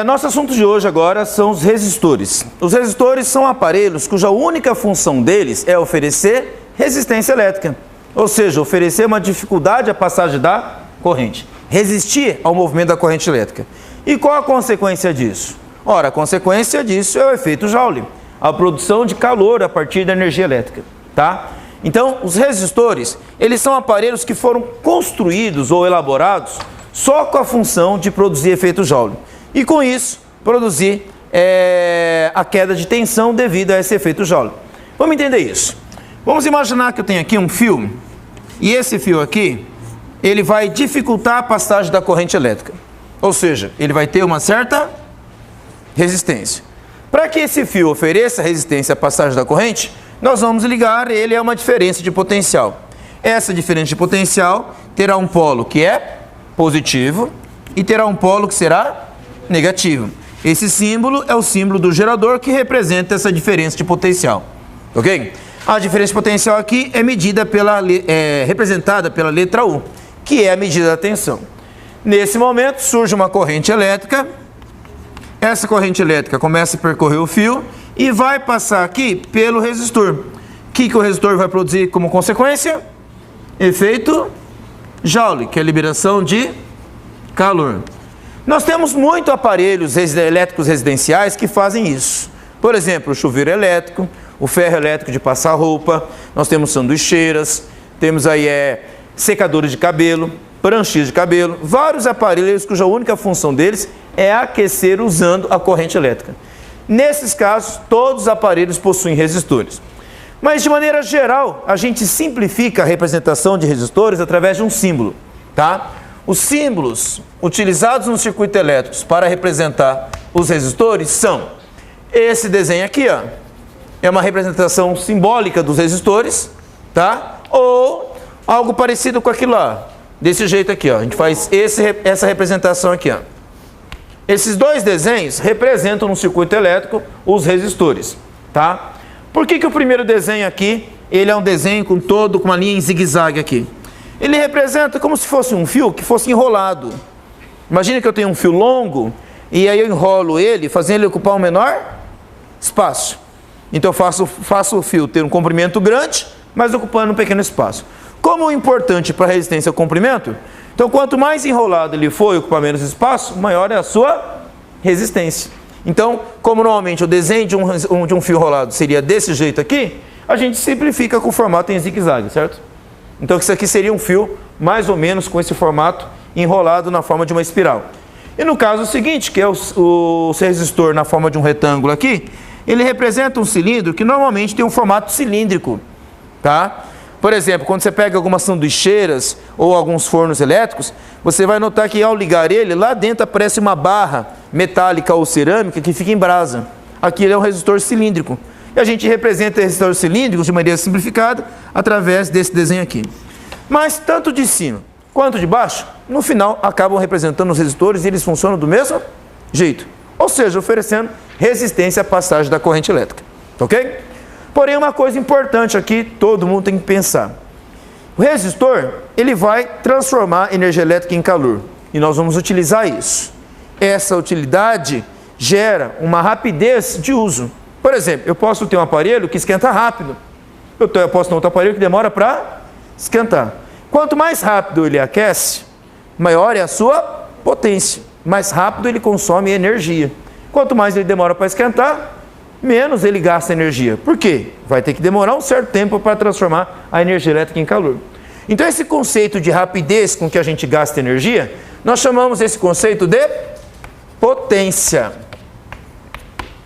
Nosso assunto de hoje agora são os resistores. Os resistores são aparelhos cuja única função deles é oferecer resistência elétrica, ou seja, oferecer uma dificuldade à passagem da corrente, resistir ao movimento da corrente elétrica. E qual a consequência disso? Ora, a consequência disso é o efeito Joule, a produção de calor a partir da energia elétrica, tá? Então, os resistores, eles são aparelhos que foram construídos ou elaborados só com a função de produzir efeito Joule. E com isso, produzir a queda de tensão devido a esse efeito Joule. Vamos entender isso. Vamos imaginar que eu tenho aqui um fio, e esse fio aqui, ele vai dificultar a passagem da corrente elétrica. Ou seja, ele vai ter uma certa resistência. Para que esse fio ofereça resistência à passagem da corrente, nós vamos ligar ele a uma diferença de potencial. Essa diferença de potencial terá um polo que é positivo e terá um polo que será negativo. Esse símbolo é o símbolo do gerador que representa essa diferença de potencial. Ok? A diferença de potencial aqui é medida representada pela letra U, que é a medida da tensão. Nesse momento surge uma corrente elétrica. Essa corrente elétrica começa a percorrer o fio e vai passar aqui pelo resistor. O que o resistor vai produzir como consequência? Efeito Joule, que é a liberação de calor. Nós temos muitos aparelhos elétricos residenciais que fazem isso. Por exemplo, o chuveiro elétrico, o ferro elétrico de passar roupa, nós temos sanduicheiras, temos aí secadores de cabelo, pranchas de cabelo, vários aparelhos cuja única função deles é aquecer usando a corrente elétrica. Nesses casos, todos os aparelhos possuem resistores. Mas, de maneira geral, a gente simplifica a representação de resistores através de um símbolo, tá? Os símbolos utilizados no circuito elétrico para representar os resistores são esse desenho aqui, ó, é uma representação simbólica dos resistores, tá? Ou algo parecido com aquilo lá, desse jeito aqui, ó. A gente faz essa representação aqui, ó. Esses dois desenhos representam no circuito elétrico os resistores, tá? Por que o primeiro desenho aqui, ele é um desenho com uma linha em zigue-zague aqui? Ele representa como se fosse um fio que fosse enrolado. Imagina que eu tenho um fio longo e aí eu enrolo ele, fazendo ele ocupar um menor espaço. Então eu faço o fio ter um comprimento grande, mas ocupando um pequeno espaço. Como é importante para a resistência ao comprimento, então quanto mais enrolado ele for e ocupar menos espaço, maior é a sua resistência. Então, como normalmente o desenho de um fio enrolado seria desse jeito aqui, a gente simplifica com o formato em zigue-zague, certo? Então isso aqui seria um fio mais ou menos com esse formato enrolado na forma de uma espiral. E no caso seguinte, que é o resistor na forma de um retângulo aqui, ele representa um cilindro que normalmente tem um formato cilíndrico, tá? Por exemplo, quando você pega algumas sanduicheiras ou alguns fornos elétricos, você vai notar que ao ligar ele, lá dentro aparece uma barra metálica ou cerâmica que fica em brasa. Aqui ele é um resistor cilíndrico. E a gente representa resistores cilíndricos de maneira simplificada através desse desenho aqui. Mas tanto de cima quanto de baixo, no final acabam representando os resistores e eles funcionam do mesmo jeito. Ou seja, oferecendo resistência à passagem da corrente elétrica. Ok? Porém, uma coisa importante aqui, todo mundo tem que pensar. O resistor, ele vai transformar energia elétrica em calor. E nós vamos utilizar isso. Essa utilidade gera uma rapidez de uso. Por exemplo, eu posso ter um aparelho que esquenta rápido. Eu posso ter outro aparelho que demora para esquentar. Quanto mais rápido ele aquece, maior é a sua potência. Mais rápido ele consome energia. Quanto mais ele demora para esquentar, menos ele gasta energia. Por quê? Vai ter que demorar um certo tempo para transformar a energia elétrica em calor. Então esse conceito de rapidez com que a gente gasta energia, nós chamamos esse conceito de potência.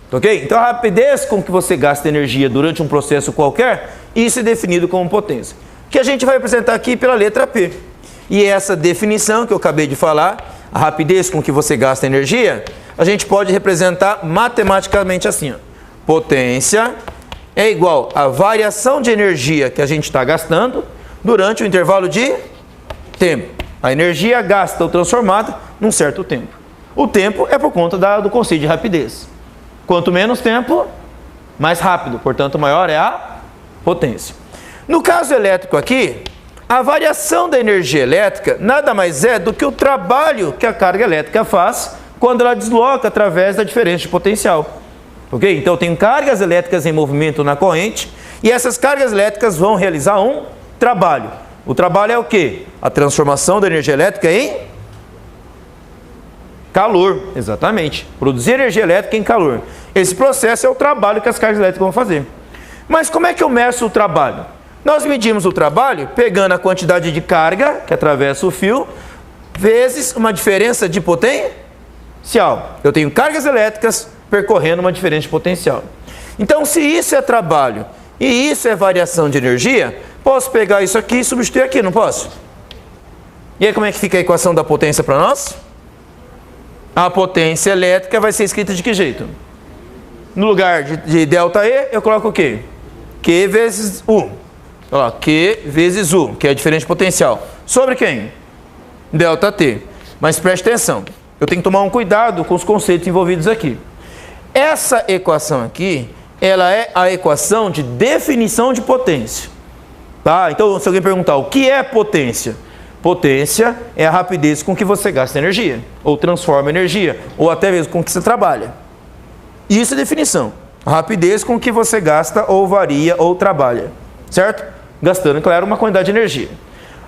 Ok? Então a rapidez com que você gasta energia durante um processo qualquer, isso é definido como potência. Que a gente vai apresentar aqui pela letra P. E essa definição que eu acabei de falar, a rapidez com que você gasta energia, a gente pode representar matematicamente assim, ó. Potência é igual à variação de energia que a gente está gastando durante o intervalo de tempo. A energia gasta ou transformada num certo tempo. O tempo é por conta do conceito de rapidez. Quanto menos tempo, mais rápido. Portanto, maior é a potência. No caso elétrico aqui, a variação da energia elétrica nada mais é do que o trabalho que a carga elétrica faz quando ela desloca através da diferença de potencial. Ok? Então eu tenho cargas elétricas em movimento na corrente e essas cargas elétricas vão realizar um trabalho. O trabalho é o quê? A transformação da energia elétrica em calor. Exatamente. Produzir energia elétrica em calor. Esse processo é o trabalho que as cargas elétricas vão fazer. Mas como é que eu meço o trabalho? Nós medimos o trabalho pegando a quantidade de carga que atravessa o fio vezes uma diferença de potencial. Eu tenho cargas elétricas percorrendo uma diferença de potencial. Então, se isso é trabalho e isso é variação de energia, posso pegar isso aqui e substituir aqui, não posso? E aí como é que fica a equação da potência para nós? A potência elétrica vai ser escrita de que jeito? No lugar de ΔE, eu coloco o quê? Q vezes U. Olha lá, Q vezes U, que é a diferença de potencial. Sobre quem? ΔT. Mas preste atenção, eu tenho que tomar um cuidado com os conceitos envolvidos aqui. Essa equação aqui, ela é a equação de definição de potência. Tá? Então, se alguém perguntar o que é potência? Potência é a rapidez com que você gasta energia, ou transforma energia, ou até mesmo com que você trabalha. Isso é definição. A rapidez com que você gasta, ou varia, ou trabalha. Certo? Gastando, claro, uma quantidade de energia.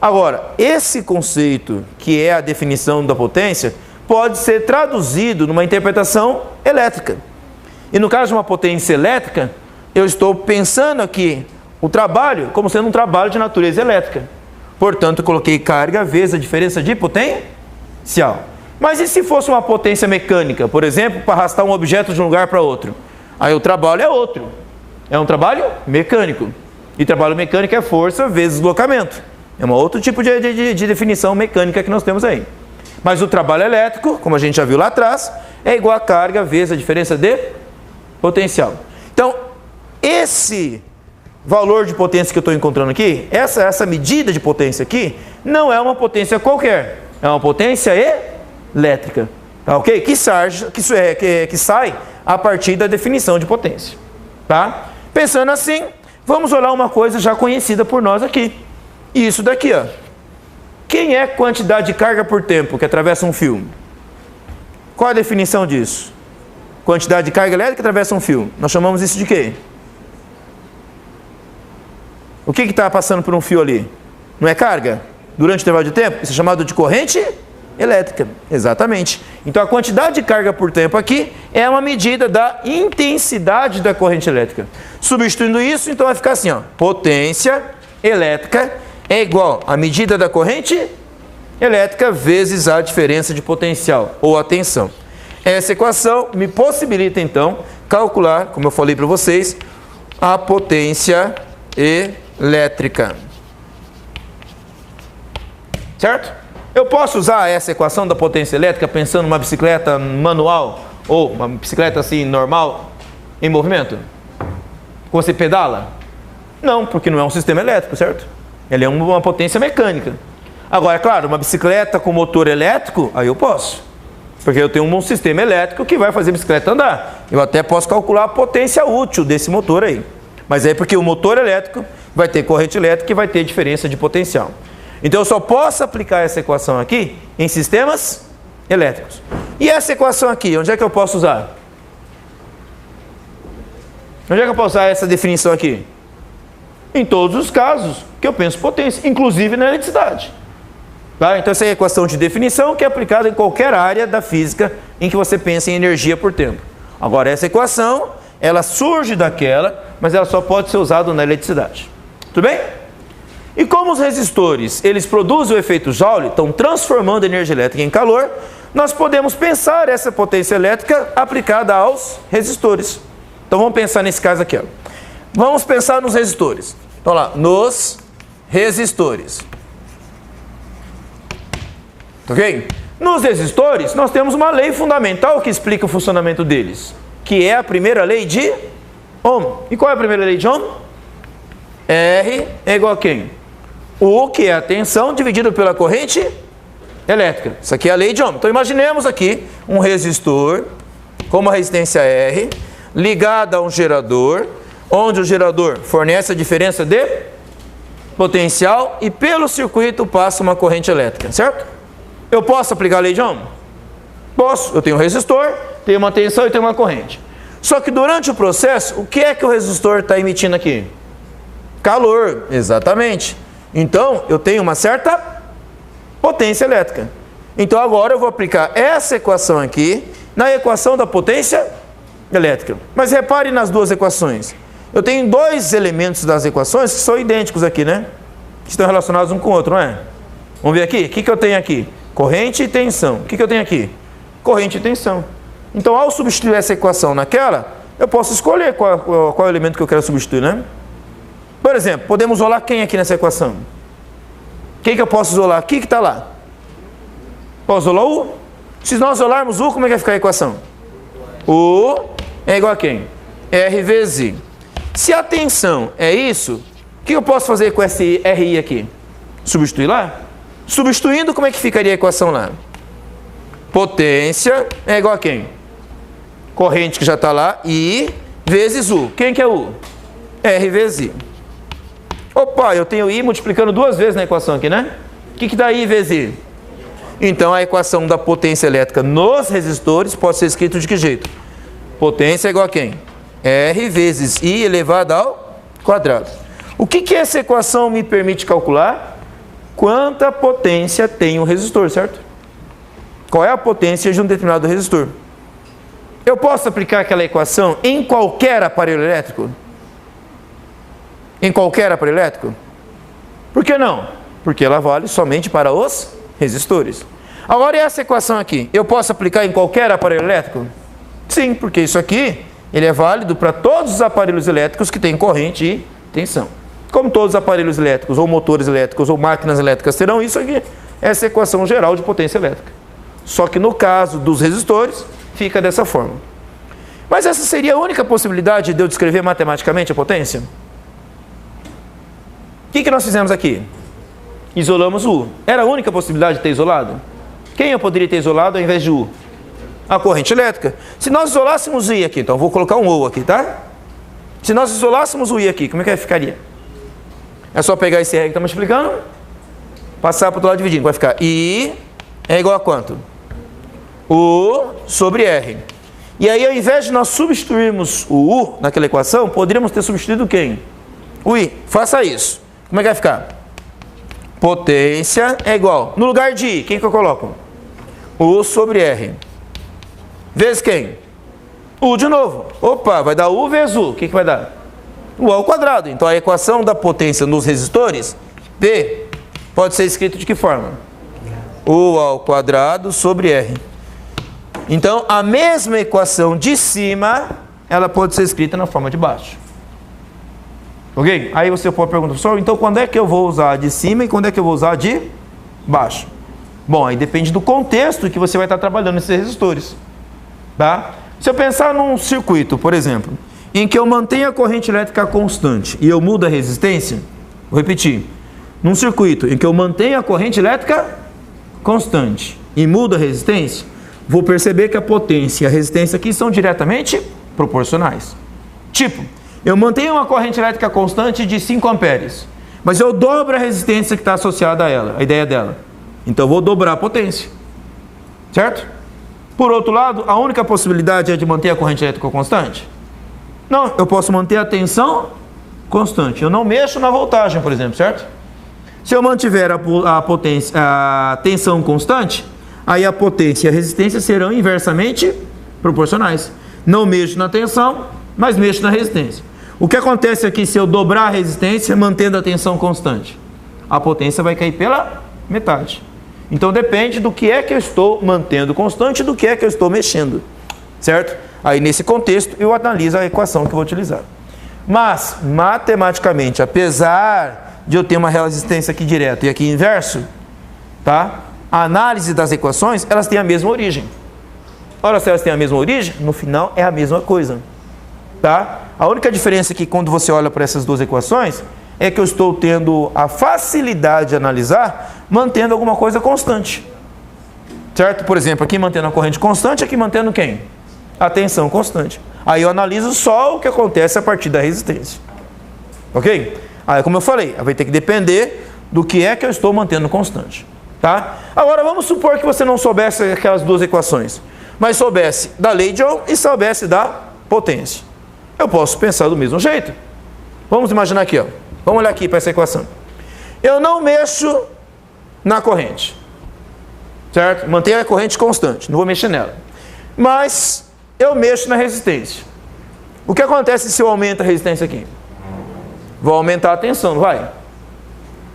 Agora, esse conceito, que é a definição da potência, pode ser traduzido numa interpretação elétrica. E no caso de uma potência elétrica, eu estou pensando aqui o trabalho como sendo um trabalho de natureza elétrica. Portanto, eu coloquei carga vezes a diferença de potencial. Mas e se fosse uma potência mecânica, por exemplo, para arrastar um objeto de um lugar para outro? Aí o trabalho é outro. É um trabalho mecânico. E trabalho mecânico é força vezes deslocamento. É um outro tipo de definição mecânica que nós temos aí. Mas o trabalho elétrico, como a gente já viu lá atrás, é igual a carga vezes a diferença de potencial. Então, esse valor de potência que eu estou encontrando aqui, essa medida de potência aqui, não é uma potência qualquer. É uma potência elétrica. Tá, ok? Que sai a partir da definição de potência. Tá? Pensando assim, vamos olhar uma coisa já conhecida por nós aqui. Isso daqui, ó. Quem é quantidade de carga por tempo que atravessa um fio? Qual a definição disso? Quantidade de carga elétrica que atravessa um fio. Nós chamamos isso de quê? O que está passando por um fio ali? Não é carga? Durante o intervalo de tempo? Isso é chamado de corrente elétrica. Exatamente. Então a quantidade de carga por tempo aqui é uma medida da intensidade da corrente elétrica. Substituindo isso, então vai ficar assim, ó. Potência elétrica é igual a medida da corrente elétrica vezes a diferença de potencial ou a tensão. Essa equação me possibilita, então, calcular, como eu falei para vocês, a potência elétrica. Certo? Eu posso usar essa equação da potência elétrica pensando numa bicicleta manual ou uma bicicleta assim normal em movimento? Você pedala? Não, porque não é um sistema elétrico, certo? Ele é uma potência mecânica. Agora, é claro, uma bicicleta com motor elétrico, aí eu posso. Porque eu tenho um sistema elétrico que vai fazer a bicicleta andar. Eu até posso calcular a potência útil desse motor aí. Mas é porque o motor elétrico vai ter corrente elétrica e vai ter diferença de potencial. Então eu só posso aplicar essa equação aqui em sistemas elétricos. E essa equação aqui, onde é que eu posso usar? Onde é que eu posso usar essa definição aqui? Em todos os casos que eu penso potência, inclusive na eletricidade. Tá? Então essa é a equação de definição que é aplicada em qualquer área da física em que você pensa em energia por tempo. Agora essa equação, ela surge daquela, mas ela só pode ser usada na eletricidade. Tudo bem? E como os resistores, eles produzem o efeito Joule, estão transformando a energia elétrica em calor, nós podemos pensar essa potência elétrica aplicada aos resistores. Então vamos pensar nesse caso aqui, ó. Vamos pensar nos resistores. Então lá, nos resistores. Ok? Nos resistores, nós temos uma lei fundamental que explica o funcionamento deles, que é a primeira lei de Ohm. E qual é a primeira lei de Ohm? R é igual a quem? U, que é a tensão, dividido pela corrente elétrica. Isso aqui é a lei de Ohm. Então imaginemos aqui um resistor com uma resistência R, ligado a um gerador, onde o gerador fornece a diferença de potencial e pelo circuito passa uma corrente elétrica, certo? Eu posso aplicar a lei de Ohm? Posso, eu tenho um resistor, tenho uma tensão e tenho uma corrente. Só que durante o processo, o que é que o resistor está emitindo aqui? Calor, exatamente. Então, eu tenho uma certa potência elétrica. Então, agora eu vou aplicar essa equação aqui na equação da potência elétrica. Mas repare nas duas equações. Eu tenho dois elementos das equações que são idênticos aqui, né? Que estão relacionados um com o outro, não é? Vamos ver aqui? O que eu tenho aqui? Corrente e tensão. O que eu tenho aqui? Corrente e tensão. Então, ao substituir essa equação naquela, eu posso escolher qual é o elemento que eu quero substituir, né? Por exemplo, podemos isolar quem aqui nessa equação? Quem que eu posso isolar aqui que está lá? Posso isolar U? Se nós isolarmos U, como é que vai ficar a equação? U é igual a quem? R vezes I. Se a tensão é isso, o que eu posso fazer com esse RI aqui? Substituir lá? Substituindo, como é que ficaria a equação lá? Potência é igual a quem? Corrente que já está lá, I vezes U. Quem que é U? R vezes I. Opa, eu tenho I multiplicando duas vezes na equação aqui, né? O que dá I vezes I? Então, a equação da potência elétrica nos resistores pode ser escrito de que jeito? Potência é igual a quem? R vezes I elevado ao quadrado. O que essa equação me permite calcular? Quanta potência tem um resistor, certo? Qual é a potência de um determinado resistor? Eu posso aplicar aquela equação em qualquer aparelho elétrico? Em qualquer aparelho elétrico? Por que não? Porque ela vale somente para os resistores. Agora, e essa equação aqui? Eu posso aplicar em qualquer aparelho elétrico? Sim, porque isso aqui ele é válido para todos os aparelhos elétricos que têm corrente e tensão. Como todos os aparelhos elétricos, ou motores elétricos, ou máquinas elétricas terão isso aqui, essa é a equação geral de potência elétrica. Só que no caso dos resistores, fica dessa forma. Mas essa seria a única possibilidade de eu descrever matematicamente a potência? O que nós fizemos aqui? Isolamos o U. Era a única possibilidade de ter isolado? Quem eu poderia ter isolado ao invés de U? A corrente elétrica. Se nós isolássemos o I aqui, então vou colocar um U aqui, tá? Se nós isolássemos o I aqui, como é que ficaria? É só pegar esse R que está multiplicando, passar para o outro lado dividindo. Vai ficar I é igual a quanto? U sobre R. E aí, ao invés de nós substituirmos o U naquela equação, poderíamos ter substituído quem? O I. Faça isso. Como é que vai ficar? Potência é igual. No lugar de I, quem que eu coloco? U sobre R. Vezes quem? U de novo. Opa, vai dar U vezes U. O que vai dar? U ao quadrado. Então, a equação da potência nos resistores, P, pode ser escrito de que forma? U ao quadrado sobre R. Então, a mesma equação de cima, ela pode ser escrita na forma de baixo. Ok? Aí você pode perguntar, professor, então quando é que eu vou usar a de cima e quando é que eu vou usar a de baixo? Bom, aí depende do contexto que você vai estar trabalhando nesses resistores. Tá? Se eu pensar num circuito, por exemplo, em que eu mantenho a corrente elétrica constante e eu mudo a resistência, vou repetir, num circuito em que eu mantenho a corrente elétrica constante e mudo a resistência, vou perceber que a potência e a resistência aqui são diretamente proporcionais. Tipo, eu mantenho uma corrente elétrica constante de 5 amperes, mas eu dobro a resistência que está associada a ela, a ideia dela. Então eu vou dobrar a potência. Certo? Por outro lado, a única possibilidade é de manter a corrente elétrica constante? Não, eu posso manter a tensão constante. Eu não mexo na voltagem, por exemplo, certo? Se eu mantiver a tensão constante, aí a potência e a resistência serão inversamente proporcionais. Não mexo na tensão, mas mexo na resistência. O que acontece aqui se eu dobrar a resistência mantendo a tensão constante? A potência vai cair pela metade. Então depende do que é que eu estou mantendo constante e do que é que eu estou mexendo. Certo? Aí nesse contexto eu analiso a equação que eu vou utilizar. Mas, matematicamente, apesar de eu ter uma resistência aqui direta e aqui inverso, tá? A análise das equações, elas têm a mesma origem. Ora, se elas têm a mesma origem, no final é a mesma coisa. Tá? A única diferença é que quando você olha para essas duas equações, é que eu estou tendo a facilidade de analisar, mantendo alguma coisa constante. Certo? Por exemplo, aqui mantendo a corrente constante, aqui mantendo quem? A tensão constante. Aí eu analiso só o que acontece a partir da resistência. Ok? Aí, como eu falei, vai ter que depender do que é que eu estou mantendo constante. Tá? Agora vamos supor que você não soubesse aquelas duas equações, mas soubesse da lei de Ohm e soubesse da potência. Eu posso pensar do mesmo jeito. Vamos imaginar aqui, ó. Vamos olhar aqui para essa equação. Eu não mexo na corrente, certo? Mantenho a corrente constante, não vou mexer nela. Mas eu mexo na resistência. O que acontece se eu aumento a resistência aqui? Vou aumentar a tensão, não vai?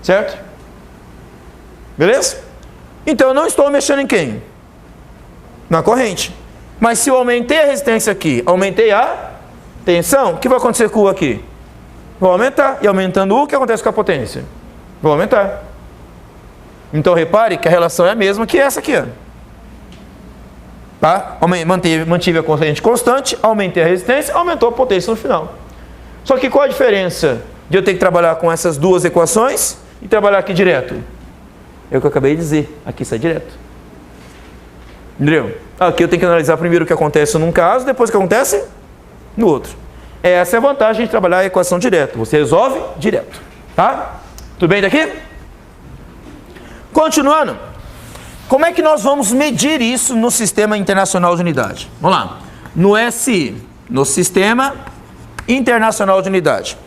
Certo? Beleza? Então eu não estou mexendo em quem? Na corrente. Mas se eu aumentei a resistência aqui, aumentei a tensão, o que vai acontecer com o U aqui? Vou aumentar. E aumentando o U, o que acontece com a potência? Vou aumentar. Então repare que a relação é a mesma que essa aqui, ó. Tá? Mantive a corrente constante, aumentei a resistência, aumentou a potência no final. Só que qual a diferença de eu ter que trabalhar com essas duas equações e trabalhar aqui direto? É o que eu acabei de dizer, aqui sai direto. Entendeu? Aqui eu tenho que analisar primeiro o que acontece num caso, depois o que acontece no outro. Essa é a vantagem de trabalhar a equação direto. Você resolve direto. Tá? Tudo bem daqui? Continuando. Como é que nós vamos medir isso no Sistema Internacional de Unidade? Vamos lá. No SI, no Sistema Internacional de Unidade.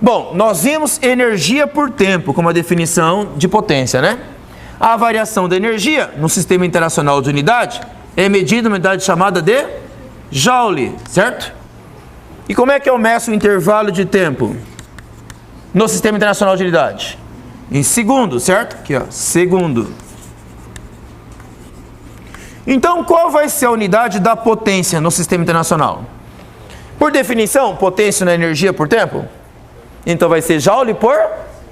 Bom, nós vimos energia por tempo como a definição de potência, né? A variação da energia no Sistema Internacional de Unidade é medida numa unidade chamada de Joule, certo? E como é que eu meço o intervalo de tempo no Sistema Internacional de Unidade? Em segundo, certo? Aqui, ó, segundo. Então, qual vai ser a unidade da potência no Sistema Internacional? Por definição, potência não é energia por tempo? Então vai ser Joule por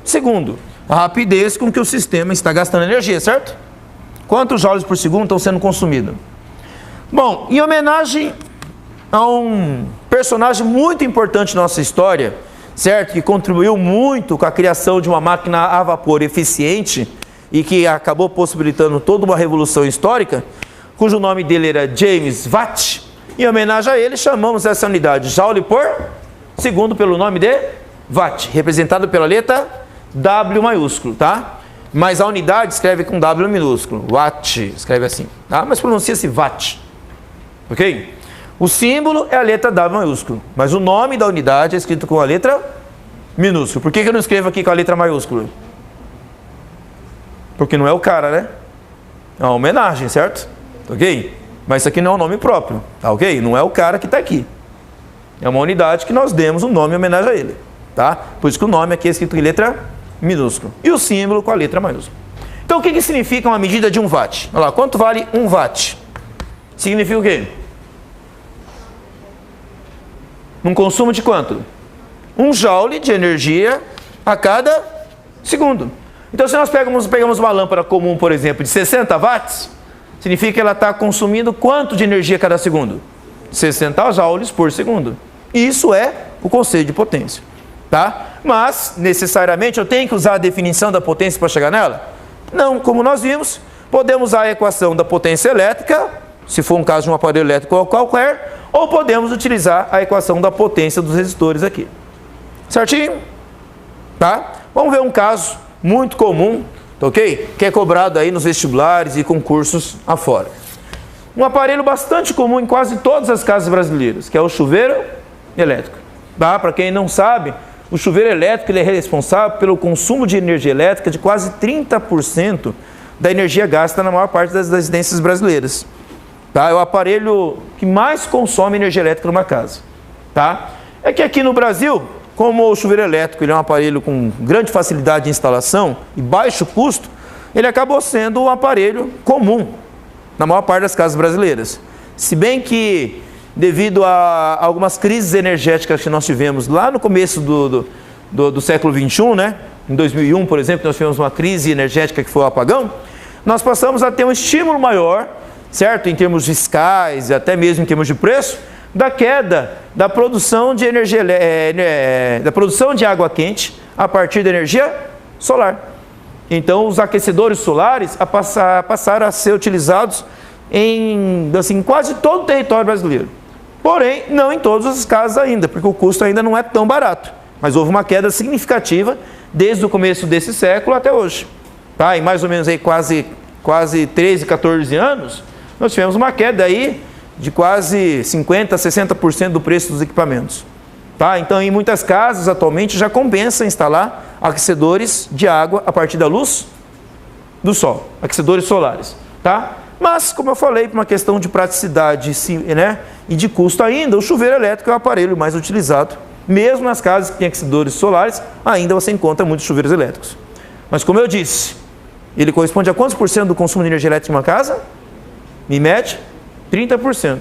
segundo. A rapidez com que o sistema está gastando energia, certo? Quantos joules por segundo estão sendo consumidos? Bom, em homenagem a um personagem muito importante na nossa história, certo? Que contribuiu muito com a criação de uma máquina a vapor eficiente e que acabou possibilitando toda uma revolução histórica, cujo nome dele era James Watt. Em homenagem a ele, chamamos essa unidade Joule por segundo pelo nome de Watt, representado pela letra W maiúsculo, tá? Mas a unidade escreve com W minúsculo. Watt, escreve assim, tá? Mas pronuncia-se Watt, ok? O símbolo é a letra W maiúsculo, mas o nome da unidade é escrito com a letra minúscula. Por que eu não escrevo aqui com a letra maiúscula? Porque não é o cara, né? É uma homenagem, certo? Ok? Mas isso aqui não é um nome próprio, tá ok? Não é o cara que está aqui. É uma unidade que nós demos um nome em homenagem a ele, tá? Por isso que o nome aqui é escrito em letra minúscula. E o símbolo com a letra maiúscula. Então o que significa uma medida de 1 watt? Olha lá, quanto vale 1 watt? Significa o quê? Um consumo de quanto? 1 joule de energia a cada segundo. Então se nós pegamos uma lâmpada comum, por exemplo, de 60 watts, significa que ela está consumindo quanto de energia a cada segundo? 60 joules por segundo. Isso é o conceito de potência, tá? Mas, necessariamente, eu tenho que usar a definição da potência para chegar nela? Não, como nós vimos, podemos usar a equação da potência elétrica, se for um caso de um aparelho elétrico qualquer, ou podemos utilizar a equação da potência dos resistores aqui. Certinho? Tá? Vamos ver um caso muito comum, ok? Que é cobrado aí nos vestibulares e concursos afora. Um aparelho bastante comum em quase todas as casas brasileiras, que é o chuveiro elétrico. Tá? Para quem não sabe, o chuveiro elétrico ele é responsável pelo consumo de energia elétrica de quase 30% da energia gasta na maior parte das residências brasileiras. Tá? É o aparelho que mais consome energia elétrica numa casa. Tá? É que aqui no Brasil, como o chuveiro elétrico ele é um aparelho com grande facilidade de instalação e baixo custo, ele acabou sendo um aparelho comum na maior parte das casas brasileiras. Se bem que, devido a algumas crises energéticas que nós tivemos lá no começo do século XXI, né? Em 2001, por exemplo, nós tivemos uma crise energética que foi o apagão, nós passamos a ter um estímulo maior, certo? Em termos fiscais e até mesmo em termos de preço, da queda da produção de energia, da produção de água quente a partir da energia solar. Então, os aquecedores solares passaram a ser utilizados em assim, quase todo o território brasileiro. Porém, não em todas as casas ainda, porque o custo ainda não é tão barato. Mas houve uma queda significativa desde o começo desse século até hoje. Tá? Em mais ou menos aí quase quase 13, 14 anos, nós tivemos uma queda aí de quase 50%, 60% do preço dos equipamentos. Tá? Então, em muitas casas, atualmente, já compensa instalar aquecedores de água a partir da luz do sol, aquecedores solares. Tá? Mas, como eu falei, por uma questão de praticidade, né, e de custo ainda, o chuveiro elétrico é o aparelho mais utilizado. Mesmo nas casas que têm aquecedores solares, ainda você encontra muitos chuveiros elétricos. Mas, como eu disse, ele corresponde a quantos por cento do consumo de energia elétrica de uma casa? Em média, 30%.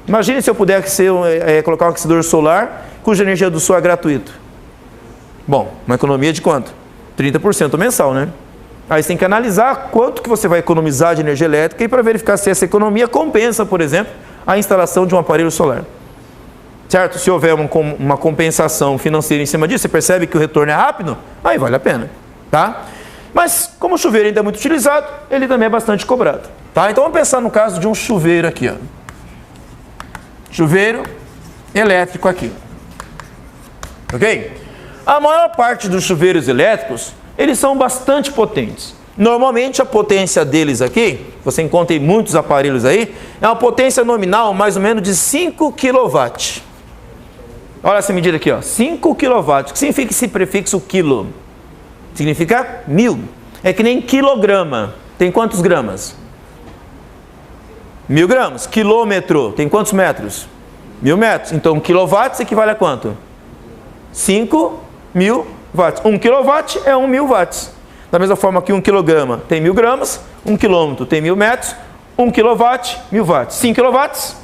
Imagine se eu puder colocar um aquecedor solar cuja energia do sol é gratuita. Bom, uma economia de quanto? 30% mensal, né? Aí você tem que analisar quanto que você vai economizar de energia elétrica e para verificar se essa economia compensa, por exemplo, a instalação de um aparelho solar. Certo? Se houver uma compensação financeira em cima disso, você percebe que o retorno é rápido, aí vale a pena. Tá? Mas, como o chuveiro ainda é muito utilizado, ele também é bastante cobrado. Tá? Então, vamos pensar no caso de um chuveiro aqui. Ó. Chuveiro elétrico aqui. Ok? A maior parte dos chuveiros elétricos, eles são bastante potentes. Normalmente, a potência deles aqui, você encontra em muitos aparelhos aí, é uma potência nominal mais ou menos de 5 kW. Olha essa medida aqui, ó, 5 kW. O que significa esse prefixo quilo? Significa 1000. É que nem quilograma. Tem quantos gramas? 1000 gramas. Quilômetro. Tem quantos metros? 1000 metros. Então, quilowatts equivale a quanto? 5.000 watts. 1 kW é 1.000 watts. Da mesma forma que 1 quilograma tem 1000 gramas, 1 quilômetro tem 1000 metros, 1 kilowatt, 1000 watts. 5 kilowatts,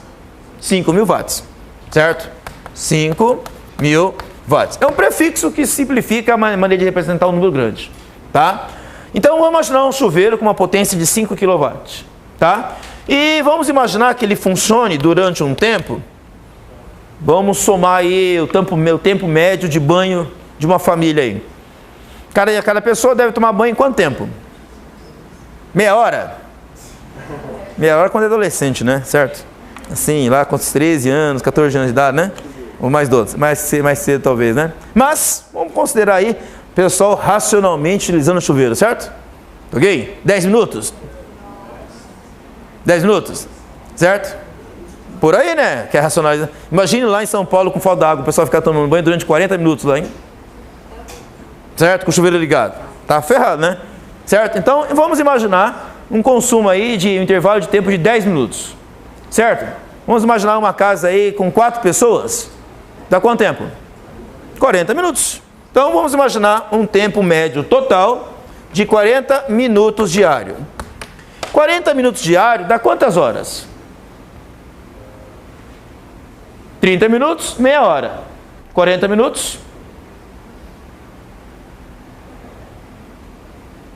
5.000 watts. Certo? 5.000 watts. É um prefixo que simplifica a maneira de representar um número grande. Tá? Então, vamos imaginar um chuveiro com uma potência de 5 kW. Tá? E vamos imaginar que ele funcione durante um tempo. Vamos somar aí o tempo médio de banho de uma família aí. Cada pessoa deve tomar banho em quanto tempo? Meia hora? Meia hora quando é adolescente, né? Certo? Assim, lá com os 13 anos, 14 anos de idade, né? Ou mais cedo talvez, né? Mas, vamos considerar aí, pessoal racionalmente utilizando o chuveiro, certo? Ok? 10 minutos? 10 minutos? Certo? Por aí, né? Que é racionalizar. Imagine lá em São Paulo com falta d'água, o pessoal ficar tomando banho durante 40 minutos lá, hein? Certo? Com o chuveiro ligado. Tá ferrado, né? Certo? Então, vamos imaginar um consumo aí de um intervalo de tempo de 10 minutos. Certo? Vamos imaginar uma casa aí com 4 pessoas. Dá quanto tempo? 40 minutos. Então, vamos imaginar um tempo médio total de 40 minutos diário. 40 minutos diário dá quantas horas? 30 minutos, meia hora. 40 minutos.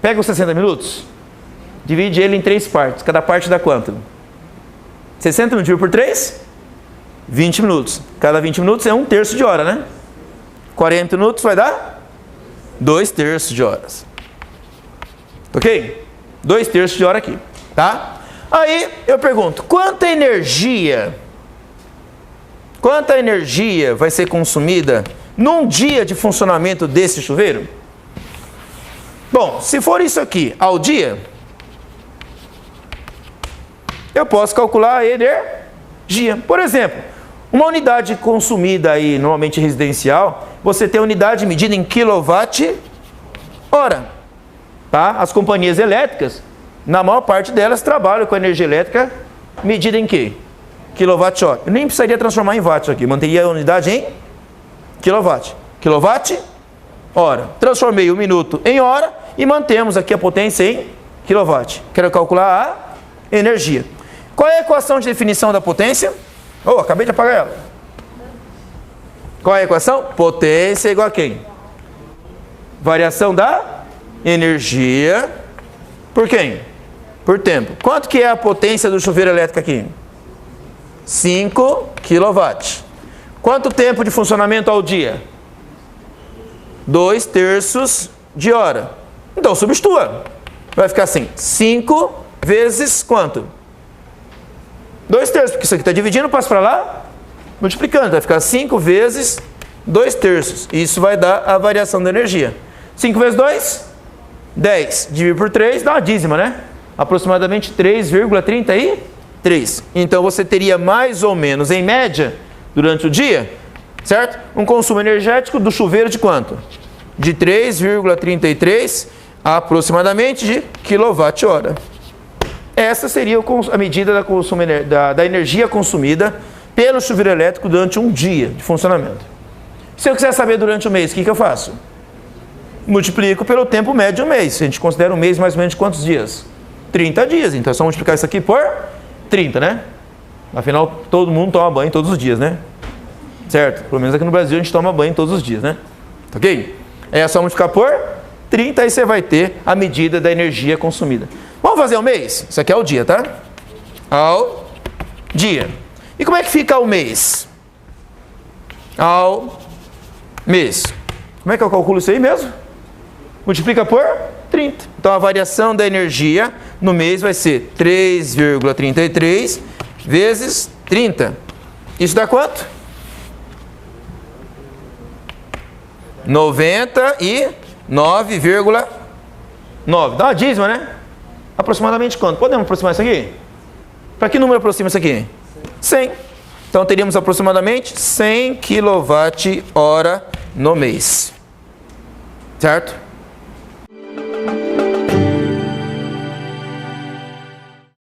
Pega os 60 minutos, divide ele em 3 partes. Cada parte dá quanto? 60 minutos por 3? 20 minutos. Cada 20 minutos é 1/3 de hora, né? 40 minutos vai dar 2/3 de horas. Ok? 2/3 de hora aqui, tá? Aí eu pergunto, quanta energia vai ser consumida num dia de funcionamento desse chuveiro? Bom, se for isso aqui ao dia, eu posso calcular a energia. Por exemplo, uma unidade consumida aí, normalmente residencial, você tem a unidade medida em quilowatt-hora. Tá? As companhias elétricas, na maior parte delas, trabalham com a energia elétrica medida em quê? Quilowatt-hora. Eu nem precisaria transformar em watt aqui, manteria a unidade em quilowatt. Quilowatt-hora. Transformei o minuto em hora e mantemos aqui a potência em quilowatt. Quero calcular a energia. Qual é a equação de definição da potência? Oh, acabei de apagar ela. Qual é a equação? Potência igual a quem? Variação da energia por quem? Por tempo. Quanto que é a potência do chuveiro elétrico aqui? 5 kW. Quanto tempo de funcionamento ao dia? 2/3 de hora. Então substitua. Vai ficar assim, 5 vezes quanto? 2/3, porque isso aqui está dividindo, passa para lá, multiplicando. Vai ficar 5 vezes 2/3. Isso vai dar a variação da energia. 5 vezes 2? 10. Dividir por 3 dá uma dízima, né? Aproximadamente 3,33. Então você teria mais ou menos, em média, durante o dia, certo? Um consumo energético do chuveiro de quanto? De 3,33 aproximadamente de kWh. Essa seria a medida da energia consumida pelo chuveiro elétrico durante um dia de funcionamento. Se eu quiser saber durante o mês, o que eu faço? Multiplico pelo tempo médio de um mês. A gente considera um mês mais ou menos de quantos dias? 30 dias. Então é só multiplicar isso aqui por 30, né? Afinal, todo mundo toma banho todos os dias, né? Certo? Pelo menos aqui no Brasil a gente toma banho todos os dias, né? Tá ok? É só multiplicar por 30, aí você vai ter a medida da energia consumida. Vamos fazer o mês? Isso aqui é o dia, tá? Ao dia. E como é que fica o mês? Ao mês. Como é que eu calculo isso aí mesmo? Multiplica por 30. Então a variação da energia no mês vai ser 3,33 vezes 30. Isso dá quanto? 99,9. Dá uma dízima, né? Aproximadamente quanto? Podemos aproximar isso aqui? Para que número aproxima isso aqui? 100. Então teríamos aproximadamente 100 kWh no mês. Certo?